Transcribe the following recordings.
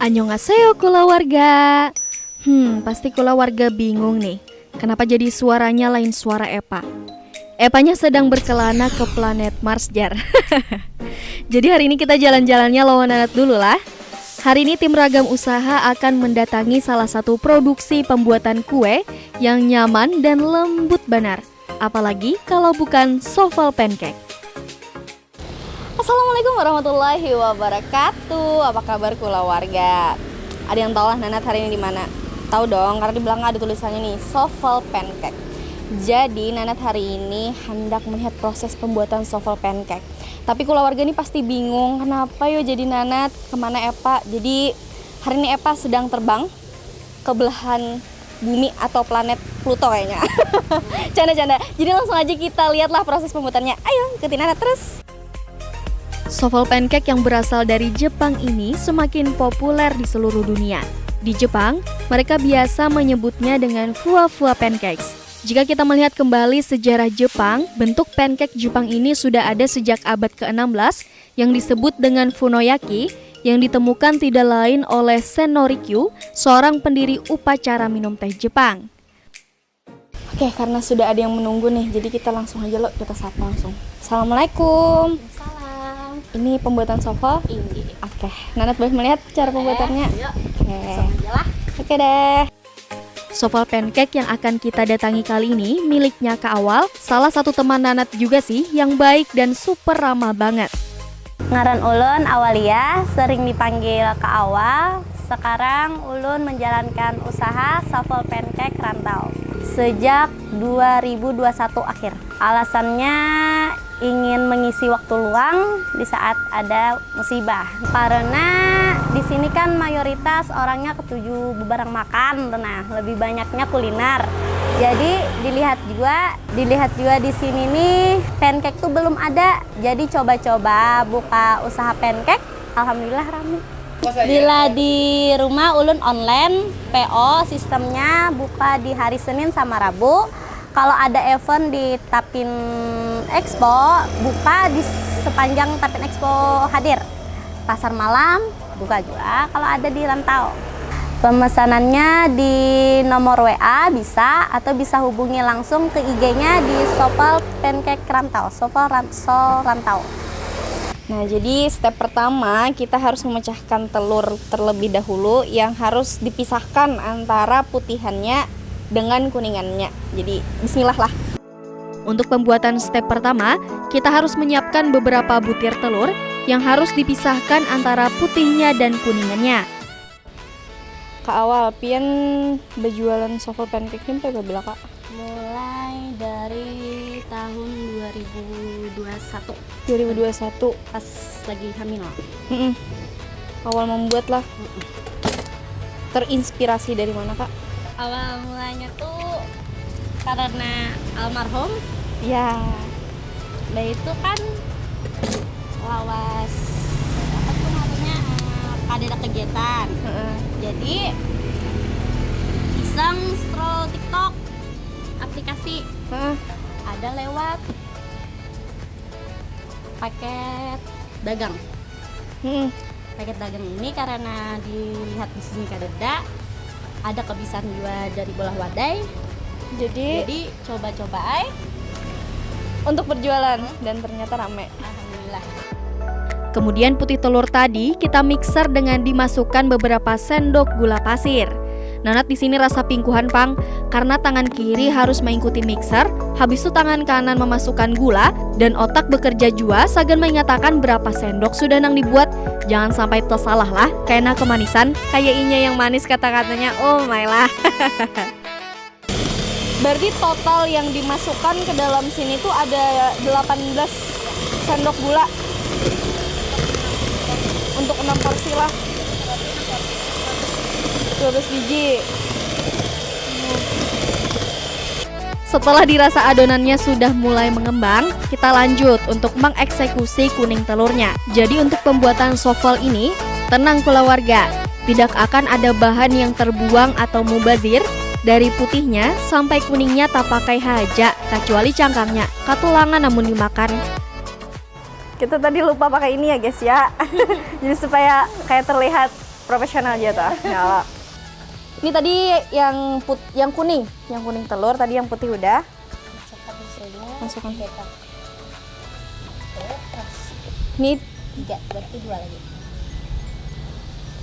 Annyeonghaseyo kulawarga. Pasti kulawarga bingung nih. Kenapa jadi suaranya lain suara Epa? Epanya sedang berkelana ke planet Mars, Jar. Jadi hari ini kita jalan-jalannya lawan Nanat dulu lah. Hari ini tim Ragam Usaha akan mendatangi salah satu produksi pembuatan kue yang nyaman dan lembut banar. Apalagi kalau bukan soffle pancake. Assalamualaikum warahmatullahi wabarakatuh. Apa kabar kulawarga? Ada yang tahu lah Nanat hari ini di mana? Tahu dong, karena di belakang ada tulisannya nih, soffle pancake. Jadi Nanat hari ini hendak melihat proses pembuatan soffle pancake. Tapi kulawarga ini pasti bingung, kenapa yo jadi Nanat, kemana Epa? Jadi hari ini Epa sedang terbang ke belahan bumi atau planet Pluto kayaknya. Canda-canda. Jadi langsung aja kita lihatlah proses pembuatannya. Ayo ikutin Nanat terus. Soffle pancake yang berasal dari Jepang ini semakin populer di seluruh dunia. Di Jepang, mereka biasa menyebutnya dengan fua-fua pancakes. Jika kita melihat kembali sejarah Jepang, bentuk pancake Jepang ini sudah ada sejak abad ke-16 yang disebut dengan funoyaki, yang ditemukan tidak lain oleh Sen Norikyu, seorang pendiri upacara minum teh Jepang. Oke, karena sudah ada yang menunggu nih, jadi kita langsung aja kita sapa langsung. Assalamualaikum. Salam. Ini pembuatan soffle? Ini. Oke, Nanat boleh melihat cara pembuatannya? Oke deh. Soffle pancake yang akan kita datangi kali ini miliknya Kak Awal, salah satu teman Nanat juga sih yang baik dan super ramah banget. Ngaran ulun Awalia, sering dipanggil Kak Awal. Sekarang ulun menjalankan usaha soffle pancake rantau sejak 2021 akhir. Alasannya ingin mengisi waktu luang di saat ada musibah. Karena di sini kan mayoritas orangnya ketuju bebarang makan, nah lebih banyaknya kuliner. Jadi dilihat juga di sini nih pancake tuh belum ada. Jadi coba-coba buka usaha pancake, alhamdulillah ramai. Bila di rumah ulun online, PO sistemnya buka di hari Senin sama Rabu. Kalau ada event di Tapin Expo, buka di sepanjang Tapin Expo hadir. Pasar malam, buka juga kalau ada di rantau. Pemesanannya di nomor WA bisa, atau bisa hubungi langsung ke IG-nya di Soffle Pancake Rantau, Soffle Rantau. Nah, jadi step pertama kita harus memecahkan telur terlebih dahulu yang harus dipisahkan antara putihannya dengan kuningannya. Jadi bismillah lah. Untuk pembuatan step pertama, kita harus menyiapkan beberapa butir telur yang harus dipisahkan antara putihnya dan kuningannya. Kak Awal, pian berjualan soffle pancake ini sampai berapa, Kak? Mulai dari tahun 2021 pas lagi hamil. Awal membuat lah. Terinspirasi dari mana, Kak? Awal mulanya tuh karena almarhum. Ya. Nah itu kan lawas apa tuh namanya, ada kegiatan. Jadi iseng scroll TikTok aplikasi. Ada lewat paket dagang. Paket dagang ini karena dilihat di sini ada kebiasaan juga dari bolah wadai. Jadi coba-coba Untuk berjualan dan ternyata rame. Alhamdulillah. Kemudian putih telur tadi kita mixer dengan dimasukkan beberapa sendok gula pasir. Nanat di sini rasa pingkuhan pang karena tangan kiri harus mengikuti mixer, habis itu tangan kanan memasukkan gula dan otak bekerja jua sagan mengatakan berapa sendok sudah nang dibuat. Jangan sampai tersalah lah, kena kemanisan, kayak inya yang manis kata-katanya. Oh my lah. Berarti total yang dimasukkan ke dalam sini tuh ada 18 sendok gula untuk 6 porsi lah. 12 biji. Setelah dirasa adonannya sudah mulai mengembang, kita lanjut untuk mengeksekusi kuning telurnya. Jadi untuk pembuatan soffle ini, tenang kulawarga, tidak akan ada bahan yang terbuang atau mubazir. Dari putihnya sampai kuningnya tak pakai haja, kecuali cangkangnya, katulangan namun dimakan. Kita tadi lupa pakai ini ya guys ya. Jadi supaya kayak terlihat profesional aja tuh. Nyala. Ini tadi yang kuning telur, tadi yang putih udah. Masukkan. Ini 3, berarti 2 lagi.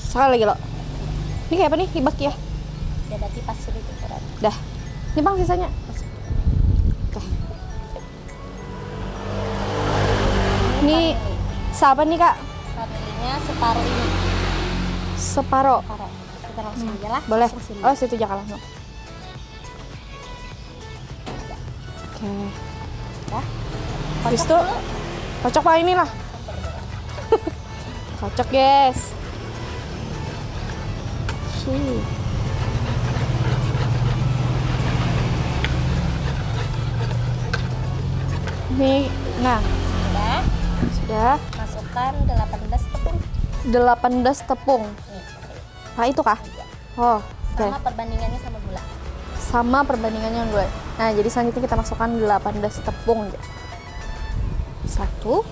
sekali lagi loh. Ini kayak apa nih? Hibak ya? Ya berarti pas sedikit ukuran. Dah. Ini Bang sisanya. Oke. Ini siapa nih Kak? Vanilinya separuh ini. Separuh. Kita langsung aja lah. Boleh. Langsung sini. Oh, situ aja langsung. Oke. Ya. Habis itu kocok Pak inilah. Kocok, guys. Ini, nah, sudah. Masukkan 18 tepung. 18 tepung. Nih, Nah, itu kah? Oh, oke. sama perbandingannya sama gula. Sama perbandingannya gue. Nah, jadi selanjutnya kita masukkan 18 tepung. 1.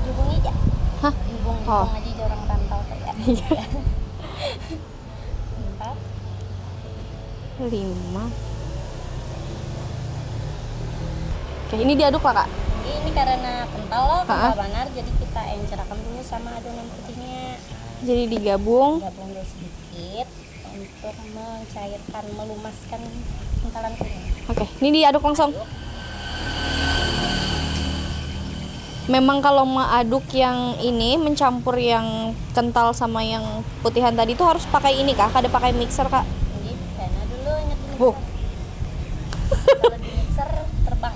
Dihubungi aja. Hah? Dihubung Oh. aja orang rantau kayak. Iya. 4. 5. Oke, ini diaduk lah, Kak. Ini karena kental loh, Ha-ha. kental banget, jadi kita encerkan dulu sama adonan putihnya. Jadi digabung. Gabung dulu sedikit untuk mencairkan, melumaskan kentalan kuning. Oke, ini diaduk langsung. Memang kalau mau aduk yang ini, mencampur yang kental sama yang putihan tadi itu harus pakai ini Kak? Ada pakai mixer, Kak? Jadi karena dulu ingat di Oh. mixer. Kalau di mixer terbang.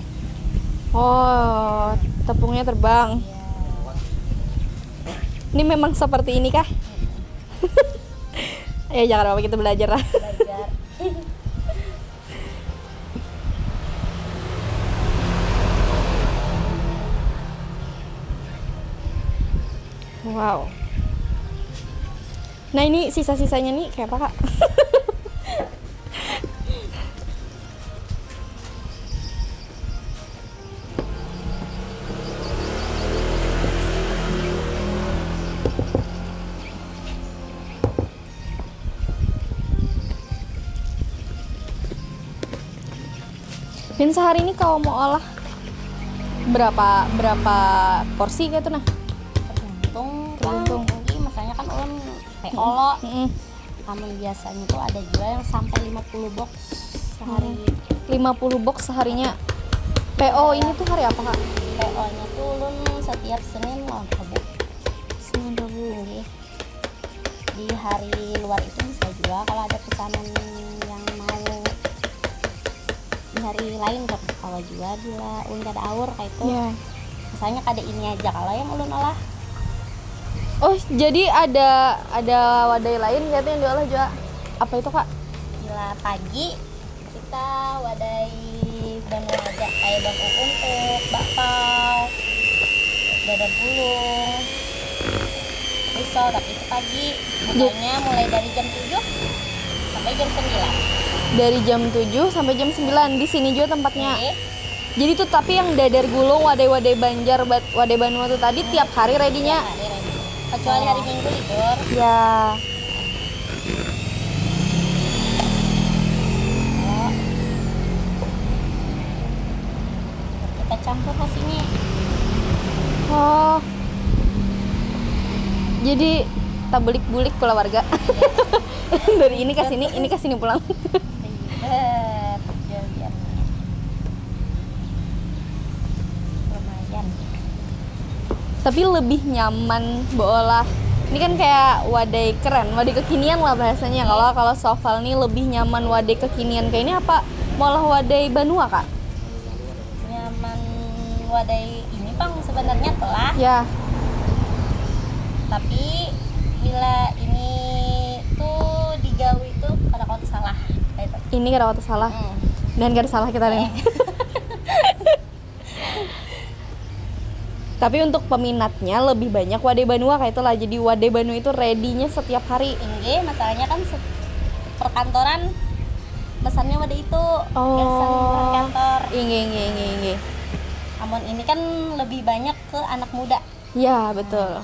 Oh, tepungnya terbang. Ya, Ini memang seperti ini kah? Ya jangan apa kita belajar lah. belajar. Wow. Nah ini sisa-sisanya nih kayak apa Kak? Dan sehari ini kalau mau olah berapa porsi gitu nah? Tergantung kan, ini masanya kan ulun PO. Mm-mm. Namun biasanya tuh ada juga yang sampai 50 box sehari. 50 box seharinya. PO ini tuh hari apa Kak? PO-nya tuh ulun setiap Senin mau Rabu. Senin Rabu. Jadi di hari luar itu bisa juga kalau ada pesanan yang mau di hari lain kan, kalau juga bila ulun ada aur kayak itu. Iya. Misalnya ada ini aja kalau yang ulun olah. Oh, jadi ada wadai lain gitu yang diolah juga. Apa itu Kak? Bila pagi kita wadai banu aja kayak bang untuk bakpao, dadar gulung, risol, tapi itu pagi. Bukanya mulai dari jam 7 sampai jam 9. Dari jam 7 sampai jam 9 di sini juga tempatnya. Oke. Jadi tuh tapi yang dadar gulung, wadai-wadai Banjar, wadai Banua tuh tadi tiap hari ready-nya. Hari ready. Kecuali hari Minggu libur. Ya. Oh. Kita campur ke sini. Oh. Jadi tak bulik-bulik pula warga. Dari ini ke sini pulang. Ribet jadinya. Lumayan. Tapi lebih nyaman beolah. Ini kan kayak wadai keren, wadai kekinian lah bahasanya. Kalau soval nih lebih nyaman wadai kekinian kayak ini apa? Malah wadai Banua Kak? Nyaman wadai ini Bang sebenarnya telah. Ya. Tapi bila ini tuh digawi tuh pada kau tuh salah kayak itu. Ini kada waktu salah. Dan gak ada salah kita nih. Tapi untuk peminatnya lebih banyak wadai Banua kayak itulah. Jadi wadai Banua itu ready-nya setiap hari. Ini masalahnya kan perkantoran pesannya wadai itu biasa Oh. kantor. Inge. Namun ini kan lebih banyak ke anak muda. Ya betul.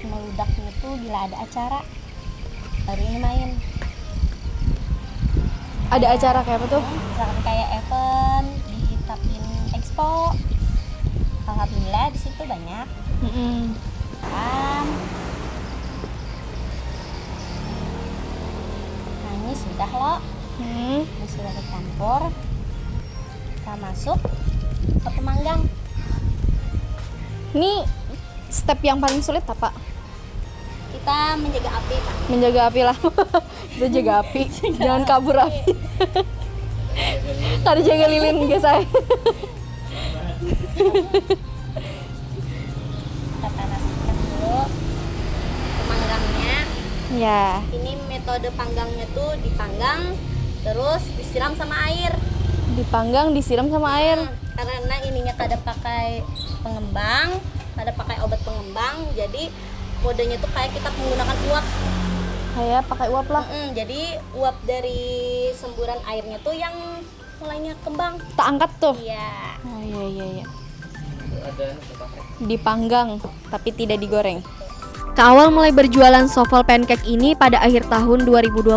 meludaknya tuh bila ada acara. Baru ini main. Ada acara kayak apa tuh? Misalkan kayak event di Tapin Expo. Alhamdulillah di situ banyak. Nah ini sudah loh. Ini sudah dicampur. Kita masuk ke pemanggang. Ini step yang paling sulit apa? Kita menjaga api, Kak. Menjaga api lah. Kita jaga api, jangan kabur api. Tadi jaga lilin guys saya. Kita panaskan dulu pemanggangnya. Ya. Ini metode panggangnya tuh dipanggang terus disiram sama air. Dipanggang, disiram sama air. Karena ininya kada pakai pengembang, kada pakai obat pengembang, jadi modenya tuh kayak kita menggunakan uap. Kayak pakai uap lah. Jadi uap dari semburan airnya tuh yang mulainya kembang. Tak angkat tuh. Iya. Oh iya. Dipanggang tapi tidak digoreng. Kak Awal mulai berjualan soffle pancake ini pada akhir tahun 2021,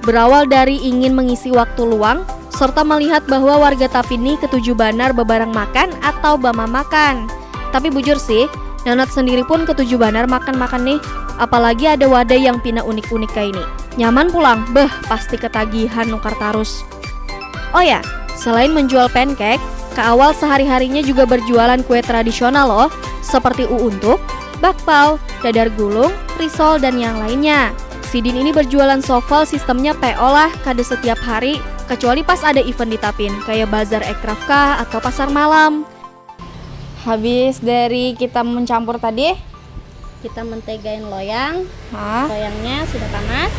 berawal dari ingin mengisi waktu luang serta melihat bahwa warga Tapini ketujuh banar bebarang makan atau bama makan. Tapi bujur sih, Nanat sendiri pun ketujuh banar makan-makan nih. Apalagi ada wadah yang pina unik-unik kayak ini. Nyaman pulang, pasti ketagihan nukar tarus. Oh ya, selain menjual pancake, Kak Awal sehari-harinya juga berjualan kue tradisional loh, seperti uuntuk, bakpao, dadar gulung, risol, dan yang lainnya. Sidin ini berjualan soffle sistemnya PO lah, kada setiap hari, kecuali pas ada event di Tapin, kayak bazar ekraf kah atau pasar malam. Habis dari kita mencampur tadi, Kita mentegain loyang. Hah? Loyangnya sudah panas.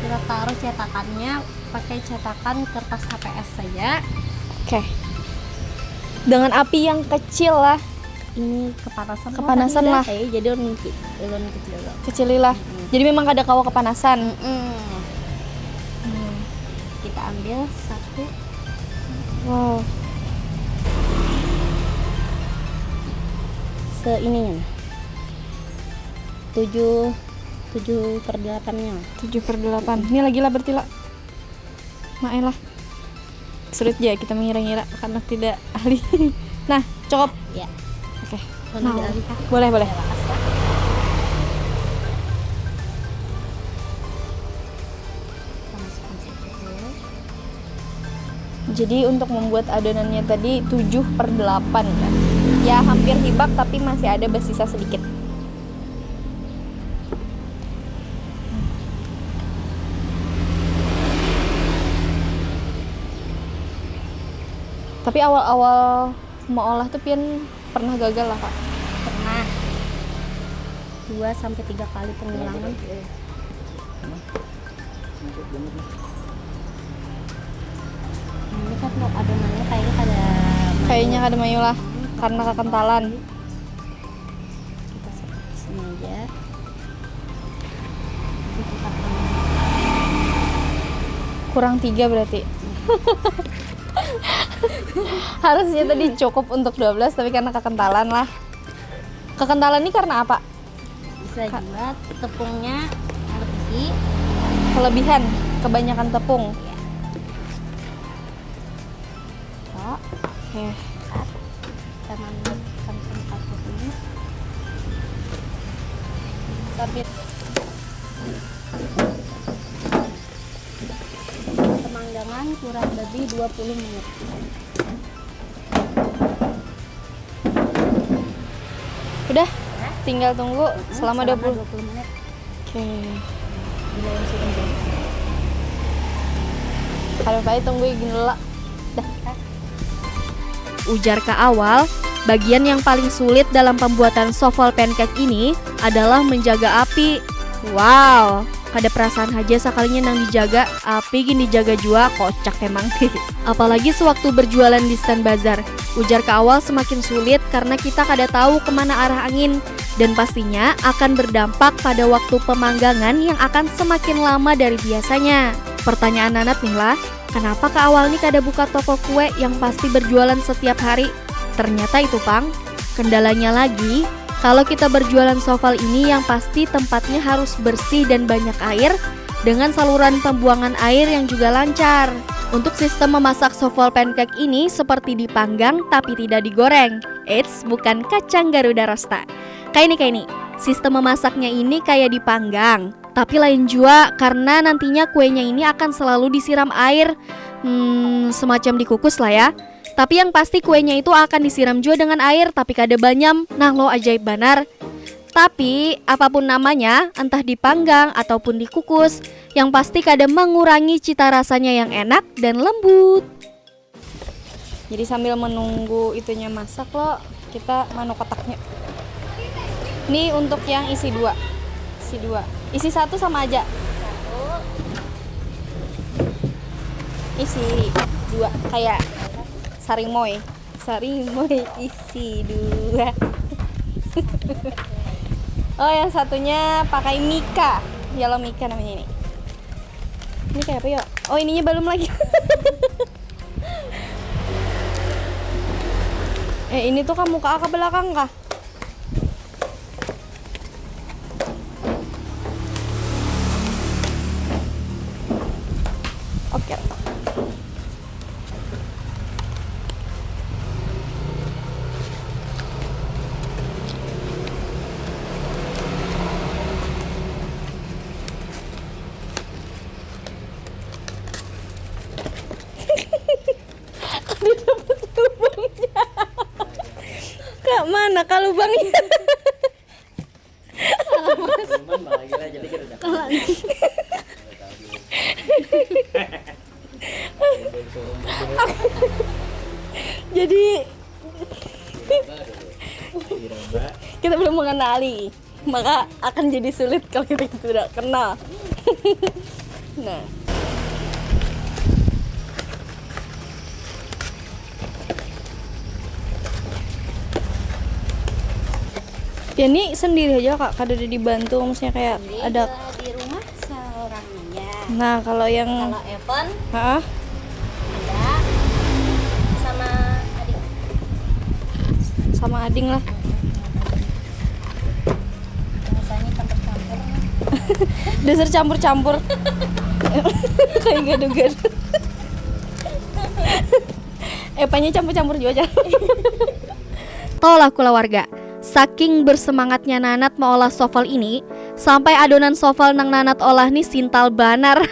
Kita taruh cetakannya pakai cetakan kertas HPS saja. Oke. Dengan api yang kecil lah, Ini kepanasan Kepanasan lah. Jadi ulun kecil loh. kecililah. Jadi memang kada kawa kepanasan. Kita ambil satu. Wow. Seininya 7/8-nya. 7/8. Ini lagi lah berarti lah. Maelah. Sulit ya kita mengira-ngira karena tidak ahli. Nah, cukup. Ya. Oke. Boleh Mau. dialih, Kak? Boleh. Ya, lepas lah. Kita masukkan sedikit dulu. Jadi untuk membuat adonannya tadi 7/8 kan. Ya hampir hibak tapi masih ada bersisa sedikit. Tapi awal-awal mau olah tuh pian pernah gagal lah Kak. Pernah 2-3 kali pengulangan. Ini kan untuk adonannya Kayaknya kada mayu lah karena kekentalan. kita seperti sini aja. Kita Kurang 3 berarti. Harusnya tadi cukup untuk 12 tapi karena kekentalan lah. Kekentalan ini karena apa? bisa juga tepungnya lebih. Kelebihan, kebanyakan tepung. Oh, Oke. kita menggunakan tempat ini sambil pemanggangan kurang lebih 20 menit. Udah, tinggal tunggu selama 20. 20 menit. Oke. Bila yang sudah jadi. Kalau Pak tunggu gini lah. Dah. Ujar Kak Awal, bagian yang paling sulit dalam pembuatan soffle pancake ini adalah menjaga api. Wow, ada perasaan aja sekalinya nang dijaga, api gini dijaga jua, kocak emang. Apalagi sewaktu berjualan di stand bazar. Ujar Kak Awal semakin sulit karena kita kada tahu kemana arah angin. Dan pastinya akan berdampak pada waktu pemanggangan yang akan semakin lama dari biasanya. Pertanyaan Nanat nih lah, kenapa Kak Awal nih kada buka toko kue yang pasti berjualan setiap hari? Ternyata itu Pang, kendalanya lagi, Kalau kita berjualan soffal ini yang pasti tempatnya harus bersih dan banyak air dengan saluran pembuangan air yang juga lancar. Untuk sistem memasak soffal pancake ini seperti dipanggang tapi tidak digoreng. Eits, bukan kacang Garuda Rosta. Kayak ini. Sistem memasaknya ini kayak dipanggang. Tapi lain jua karena nantinya kuenya ini akan selalu disiram air. Semacam dikukus lah ya. Tapi yang pasti kuenya itu akan disiram juga dengan air tapi kada banyam. Nah lo ajaib banar. Tapi apapun namanya, entah dipanggang ataupun dikukus, yang pasti kada mengurangi cita rasanya yang enak dan lembut. Jadi sambil menunggu itunya masak lo, kita manu kotaknya. Ini untuk yang isi 2. Isi 1 sama aja. Isi 2 kayak Sarimoy isi 2. Oh, yang satunya pakai Mika. Yellow Mika namanya ini. Ini kayak apa ya? Oh, ininya belum lagi. Ini tuh kamu ke belakang kah? Oke. Kak, mana kalau lubangnya? Jadi kita belum mengenali, maka akan jadi sulit kalau kita tidak kenal. Nah, ya ini sendiri aja kak, kada ada dibantu, maksudnya kayak Jadi ada. di rumah seorang aja. Nah kalau yang Kalau Evan Hah? ada sama adik. Sama ading lah. Biasanya campur-campur. Dasar campur-campur. Kayak gado-gado. Epanya campur-campur juga aja. Tolak kula warga. Saking bersemangatnya Nanat mengolah soffal ini, sampai adonan soffal nang Nanat olah nih sintal banar.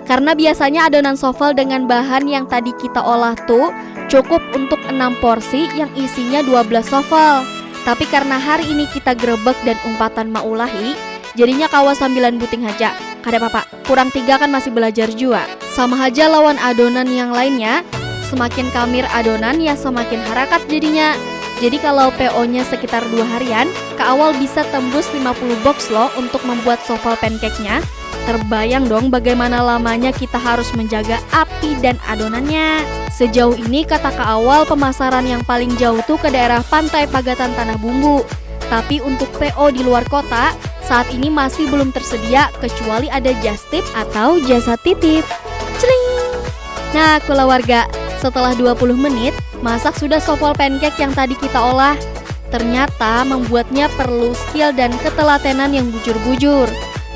Karena biasanya adonan soffal dengan bahan yang tadi kita olah tuh cukup untuk 6 porsi yang isinya 12 soffal. Tapi karena hari ini kita grebek dan umpatan maulahi, jadinya kawa sambilan buting aja. Kada apa-apa, kurang 3 kan masih belajar juga. Sama aja lawan adonan yang lainnya, semakin kamir adonan ya semakin harakat jadinya. Jadi kalau PO-nya sekitar 2 harian, ke awal bisa tembus 50 box loh untuk membuat soffal pancake-nya. Terbayang dong bagaimana lamanya kita harus menjaga api dan adonannya. Sejauh ini kata ke awal pemasaran yang paling jauh tuh ke daerah Pantai Pagatan Tanah Bumbu. Tapi untuk PO di luar kota, saat ini masih belum tersedia kecuali ada just tip atau jasa titip. Celing! Nah, kula warga, setelah 20 menit, masak sudah soffal pancake yang tadi kita olah. Ternyata membuatnya perlu skill dan ketelatenan yang bujur-bujur.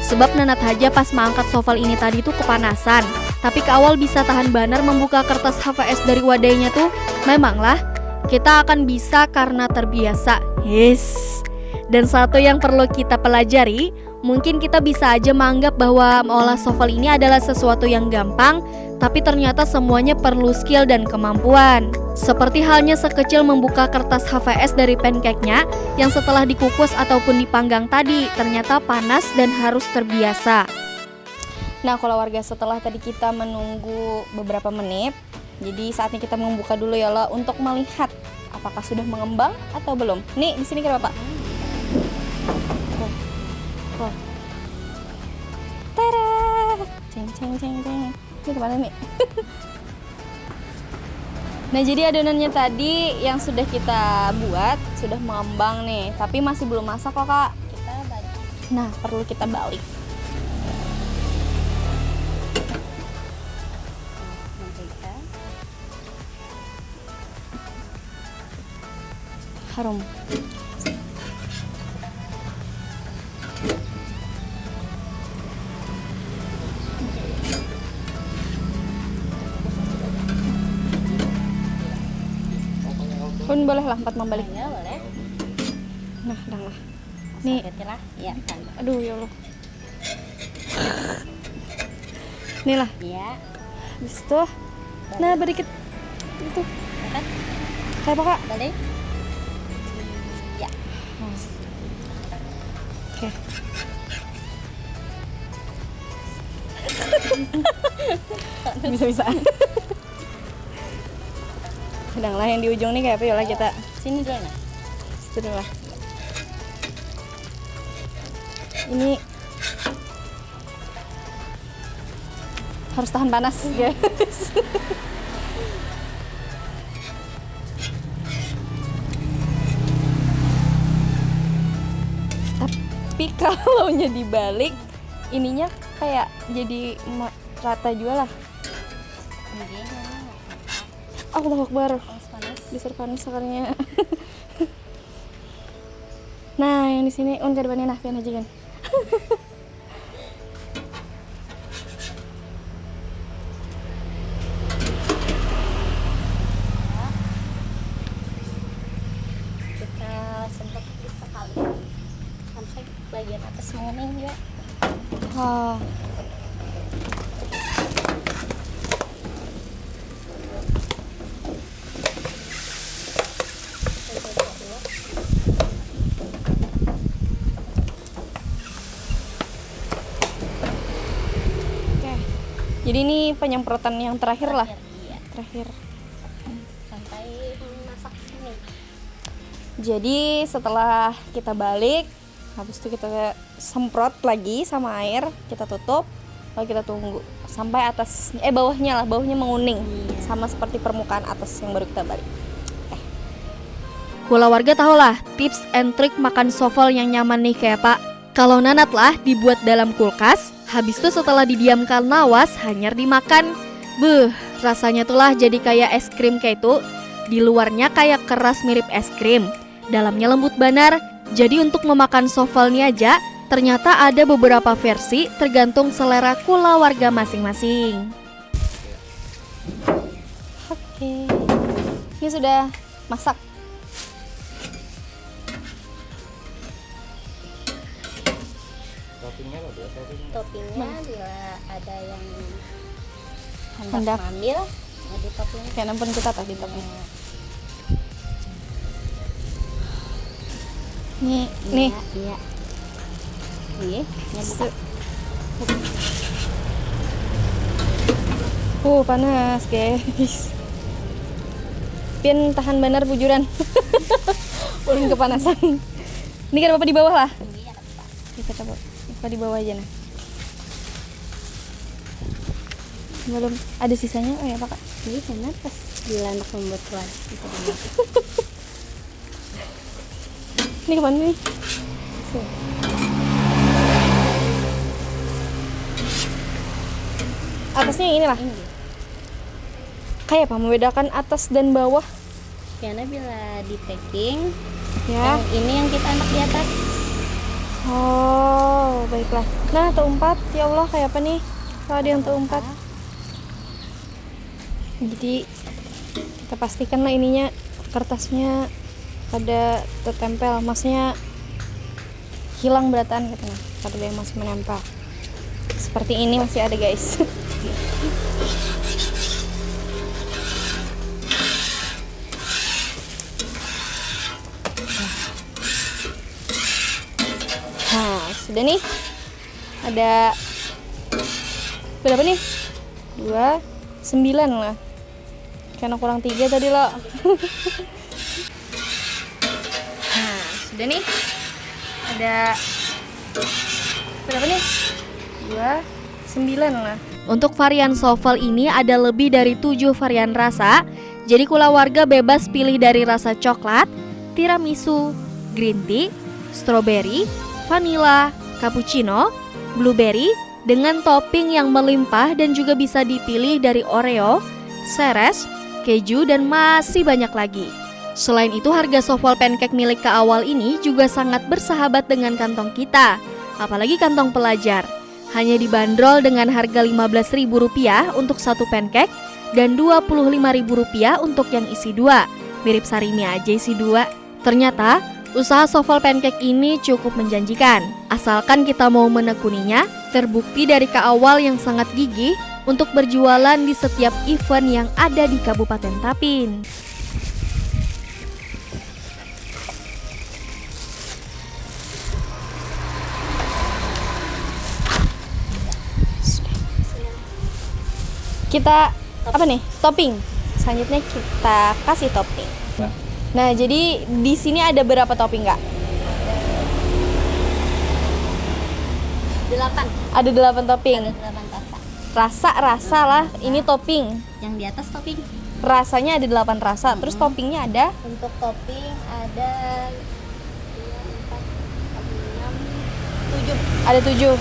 Sebab Nanat aja pas mengangkat soffal ini tadi tuh kepanasan. Tapi ke awal bisa tahan banar membuka kertas HVS dari wadahnya tuh. Memanglah, kita akan bisa karena terbiasa. Yes. Dan satu yang perlu kita pelajari, mungkin kita bisa aja menganggap bahwa mengolah soffal ini adalah sesuatu yang gampang, tapi ternyata semuanya perlu skill dan kemampuan. Seperti halnya sekecil membuka kertas HVS dari pancake-nya yang setelah dikukus ataupun dipanggang tadi, ternyata panas dan harus terbiasa. Nah, kalau warga setelah tadi kita menunggu beberapa menit, jadi saatnya kita membuka dulu ya lo untuk melihat apakah sudah mengembang atau belum. Nih, di sini kira Bapak. Tada! Ceng ceng ceng ceng. Ini kemana nih? Nah, jadi adonannya tadi yang sudah kita buat sudah mengembang nih, tapi masih belum masak kok kak. Kita balik. Nah, perlu kita balik. Mentega. Harum. boleh lah 4 membalik. Ya boleh. Nah, udah lah. Nih. Lah. Ya kan. Aduh ya Allah. Nih lah. Iya. Habis itu. Nah, sedikit itu. Kan? Kayak apa, Kak? Balik. Ya. Oke. Bisa-bisa. Sedang lah yang di ujung nih kayak apa ya lah kita. Sini dulu nah. Situ lah. Ini harus tahan panas, guys. Tapi kalau dibalik, ininya kayak jadi rata juga lah. Allahu Akbar. Bisa panas sekarangnya. Nah, yang di sini uncar bani nah pian aja kan. Kita sempat sekali sampai bagian atas mengenai juga. Wah. Oke. Jadi ini penyemprotan yang terakhir lah. Iya. Terakhir. Sampai masak ini. Jadi setelah kita balik, habis itu kita semprot lagi sama air, kita tutup, lalu kita tunggu sampai atas, bawahnya menguning, sama seperti permukaan atas yang baru kita balik. Kula warga tahulah tips and trik makan sofol yang nyaman nih kayak Pak. Kalau nanat lah dibuat dalam kulkas, habis itu setelah didiamkan lawas hanyar dimakan. Rasanya tuh lah jadi kayak es krim kayak itu. Di luarnya kayak keras mirip es krim, dalamnya lembut banar. Jadi untuk memakan sofol ini aja, ternyata ada beberapa versi tergantung selera kula warga masing-masing. Oke. Ini sudah masak. Toppingnya bila ada yang Hendak. mengambil, ya di topping. Kayak nampun kita tadi topping. Nih. Iya. Ini buka. Panas guys. Pian tahan benar bujuran. Ulun kepanasan. Ini kan Bapak di bawah lah. Iya, Pak. Kita coba Bapak di bawah aja nah. Belum ada sisanya ya Pak? Ini karena pas bila anak membuat kelas bisa dimakan. Ini kemana nih? Atasnya yang inilah. Ini. Kayak apa membedakan atas dan bawah? Karena bila di packing, Ya. yang ini yang kita anak di atas. Oh, baiklah. Nah, T4, ya Allah kayak apa nih? Kalau ada yang T4. Jadi kita pastikan lah ininya kertasnya ada tertempel, maksudnya hilang beratan gitu nah. Kalau yang masih menempel. Seperti ini masih ada guys. Nah, sudah nih. Ada berapa nih? 2, 9 lah. Karena kurang 3 tadi loh. Nah, sudah nih. Ada berapa nih? 2, 9 lah. Untuk varian sofel ini ada lebih dari 7 varian rasa. Jadi kula warga bebas pilih dari rasa coklat, tiramisu, green tea, strawberry, vanilla, cappuccino, blueberry dengan topping yang melimpah dan juga bisa dipilih dari Oreo, seres, keju dan masih banyak lagi. Selain itu harga sofol pancake milik Kak Awal ini juga sangat bersahabat dengan kantong kita, apalagi kantong pelajar. Hanya dibanderol dengan harga Rp15.000 untuk satu pancake dan Rp25.000 untuk yang isi 2. Mirip Sarimi aja sih dua. Ternyata usaha soffle pancake ini cukup menjanjikan. Asalkan kita mau menekuninya, terbukti dari Kak Awal yang sangat gigih untuk berjualan di setiap event yang ada di Kabupaten Tapin. Kita apa nih? Topping. Selanjutnya kita kasih topping. Nah, jadi di sini ada berapa topping, Kak? 8. Ada 8 topping. Ada 8 rasa. Rasa lah, ini topping. Yang di atas topping. Rasanya ada 8 rasa, terus toppingnya ada Untuk topping ada 2, 4, 5, 6, 7. ada 7.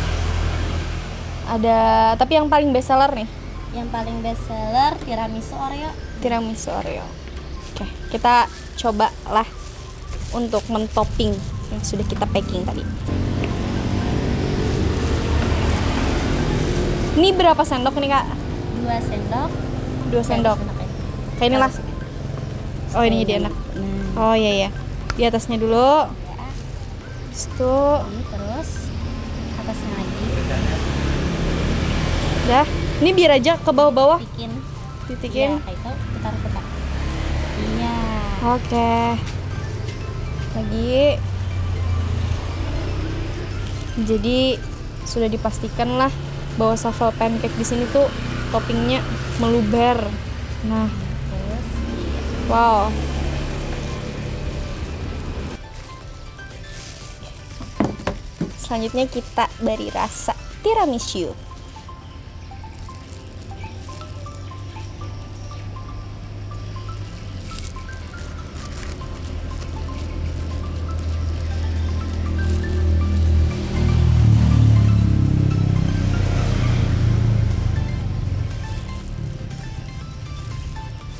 Ada, tapi yang paling best seller nih, Yang paling best seller tiramisu Oreo. tiramisu Oreo. Oke, kita cobalah untuk mentopping yang sudah kita packing tadi. Ini berapa sendok nih, Kak? 2 sendok. 2 sendok. Kayak inilah. Oh, ini jadi enak. Oh iya ya. Di atasnya dulu. Ya. Itu. Ini terus atasnya lagi. Dah. Ini biar aja ke bawah-bawah. Titikin. Titikin. Ya, kayak itu kita putar. Iya. Oke. Lagi. Jadi sudah dipastikan lah bahwa soffle pancake di sini tuh toppingnya meluber. Nah, Terus wow. Selanjutnya kita beri rasa tiramisu.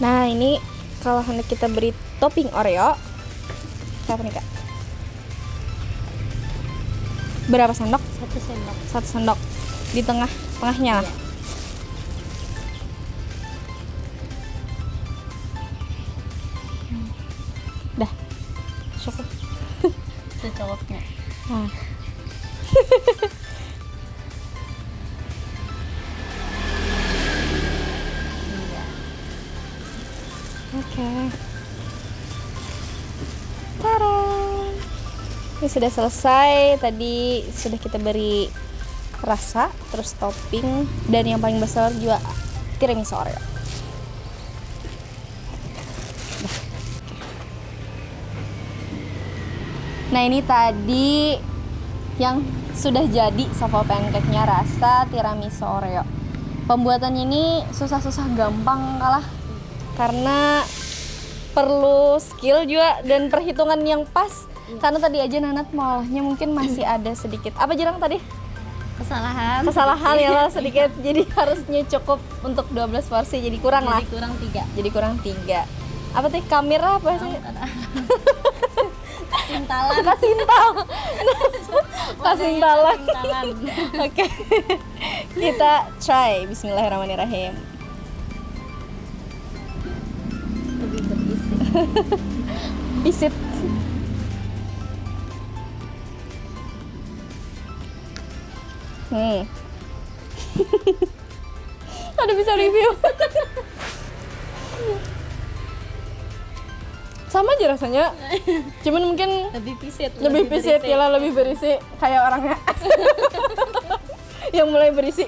Nah, ini kalau hendak kita beri topping Oreo, berapa nih, Kak? Berapa sendok? 1 sendok. 1 sendok di tengahnya lah. Iya. Dah, cukup. Secukupnya. Nah. Iya. Oke. Tada. Ini sudah selesai. Tadi sudah kita beri rasa, terus topping, dan yang paling besar juga tiramisu Oreo. Nah, ini tadi yang sudah jadi soffle pancake-nya rasa tiramisu Oreo. Pembuatannya ini susah-susah gampang kalah, karena perlu skill juga dan perhitungan yang pas. Karena tadi aja Nanat maulahnya mungkin masih ada sedikit apa Jirang tadi? Kesalahan ya lah sedikit. Jadi harusnya cukup untuk 12 porsi, jadi kurang lah. Jadi kurang 3. Apa tuh, kamera apa sih? Kasintalan. Oke. Kita try. Bismillahirrahmanirrahim. Lebih berisi. Bisit. Ada bisa review. Sama aja rasanya. Cuman mungkin Lebih pisit. lebih pisit ya lah, lebih berisi kayak orangnya. Yang mulai berisi.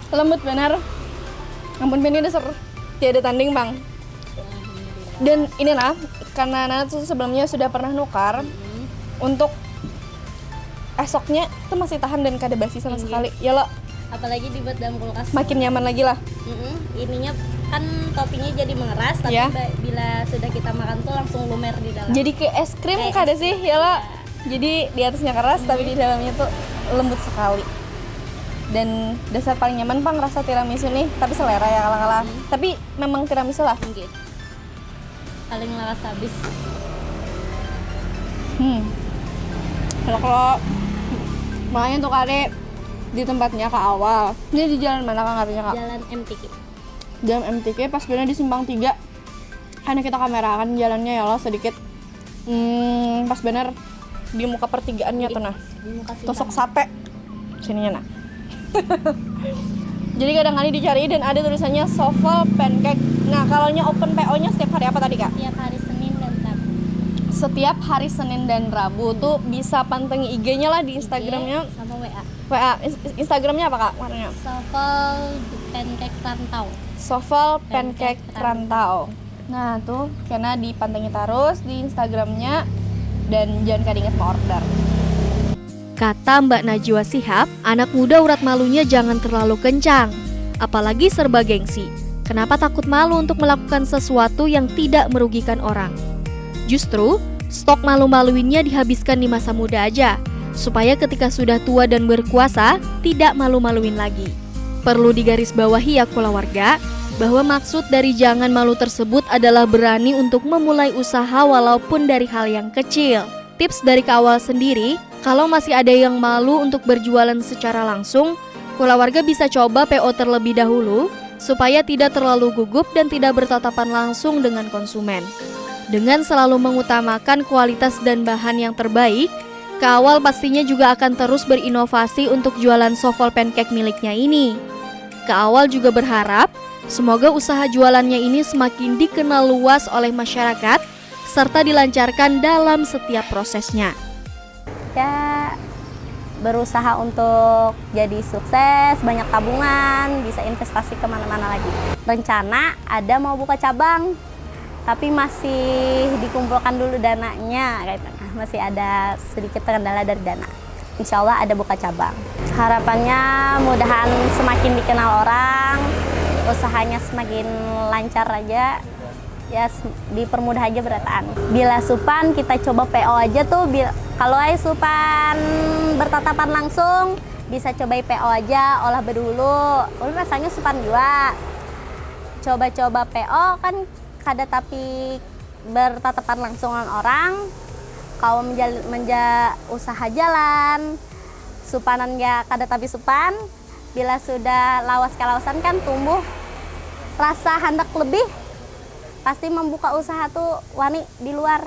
Lembut benar. Ampun, ini dasar tiada tanding, Bang. Dan inilah karena Nana tuh sebelumnya sudah pernah nukar untuk esoknya itu masih tahan dan kada basi sama sekali. Ya lo, Apalagi dibuat dalam kulkas. makin nyaman lagi lah. Ininya kan toppingnya jadi mengeras, tapi Ya. bila sudah kita makan tuh langsung lumer di dalam. Jadi kayak es krim Kayak kada es sih, ya lo. Jadi di atasnya keras tapi di dalamnya tuh lembut sekali. Dan dasar paling nyaman Pang rasa tiramisu nih, tapi selera ya kalah-kalah. Tapi memang tiramisu lah. Oke. Paling lawas habis. Kalau makanya tuh kade di tempatnya ke awal. Ini di jalan mana Kak ngartinya, Kak? Jalan MTQ. Jalan MTK pas bener di Simpang 3. Karena kita kamera kan jalannya ya Allah sedikit pas bener di muka pertigaannya tuh nah. Tusuk sate sininya nah. Jadi kadang-kadang dicari dan ada tulisannya Sofal Pancake. Nah, kalau open PO-nya setiap hari apa tadi, Kak? Setiap hari Senin dan Rabu. Setiap hari Senin dan Rabu tuh bisa pantengin IG-nya lah di Instagramnya. Sama WA. WA Instagramnya apa, Kak? Warnanya? Sofal Pancake Rantau. Sofal Pancake Rantau. Nah, tuh karena dipantengin terus di Instagramnya dan jangan kadang ingat mau order. Kata Mbak Najwa Shihab, anak muda urat malunya jangan terlalu kencang, apalagi serba gengsi. Kenapa takut malu untuk melakukan sesuatu yang tidak merugikan orang? Justru, stok malu-maluinnya dihabiskan di masa muda aja, supaya ketika sudah tua dan berkuasa, tidak malu-maluin lagi. Perlu digarisbawahi ya kulawarga, bahwa maksud dari jangan malu tersebut adalah berani untuk memulai usaha walaupun dari hal yang kecil. Tips dari Kak Awal sendiri, kalau masih ada yang malu untuk berjualan secara langsung, kulawarga bisa coba PO terlebih dahulu supaya tidak terlalu gugup dan tidak bertatapan langsung dengan konsumen. Dengan selalu mengutamakan kualitas dan bahan yang terbaik, Kak Awal pastinya juga akan terus berinovasi untuk jualan sofal pancake miliknya ini. Kak Awal juga berharap semoga usaha jualannya ini semakin dikenal luas oleh masyarakat serta dilancarkan dalam setiap prosesnya. Ya, berusaha untuk jadi sukses, banyak tabungan, bisa investasi kemana-mana lagi. Rencana ada mau buka cabang, tapi masih dikumpulkan dulu dananya, masih ada sedikit kendala dari dana. Insya Allah ada buka cabang. Harapannya mudahan semakin dikenal orang, usahanya semakin lancar aja. Ya dipermudah aja berataan. Bila supan kita coba PO aja tuh, kalau supan bertatapan langsung bisa coba PO aja, olah berdulu. Rasanya supan juga. Coba-coba PO kan kada tapi bertatapan langsung dengan orang. Kalau usaha jalan, supanan ya kada tapi supan. Bila sudah lawas kalawasan kan tumbuh rasa hendak lebih. Pasti membuka usaha tuh wani di luar.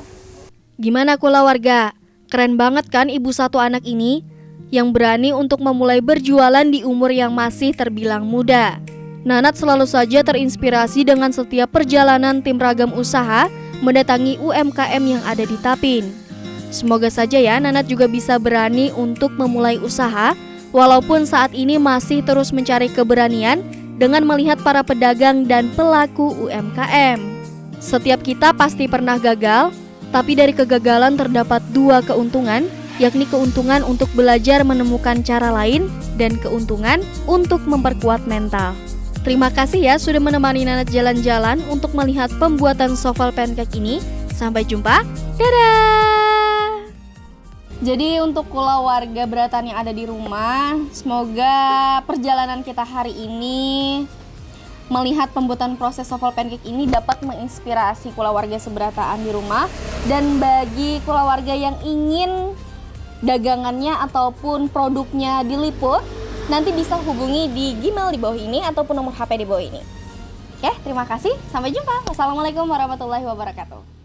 Gimana kulawarga? Keren banget kan ibu satu anak ini yang berani untuk memulai berjualan di umur yang masih terbilang muda. Nanat selalu saja terinspirasi dengan setiap perjalanan tim ragam usaha mendatangi UMKM yang ada di Tapin. Semoga saja ya Nanat juga bisa berani untuk memulai usaha walaupun saat ini masih terus mencari keberanian dengan melihat para pedagang dan pelaku UMKM. Setiap kita pasti pernah gagal, tapi dari kegagalan terdapat dua keuntungan, yakni keuntungan untuk belajar menemukan cara lain dan keuntungan untuk memperkuat mental. Terima kasih ya sudah menemani Nanat jalan-jalan untuk melihat pembuatan sofal pancake ini. Sampai jumpa, dadah! Jadi untuk kulawarga beratan yang ada di rumah, semoga perjalanan kita hari ini melihat pembuatan proses sofal pancake ini dapat menginspirasi kulawarga seberataan di rumah. Dan bagi kulawarga yang ingin dagangannya ataupun produknya diliput, nanti bisa hubungi di Gmail di bawah ini ataupun nomor HP di bawah ini. Oke, terima kasih. Sampai jumpa. Wassalamualaikum warahmatullahi wabarakatuh.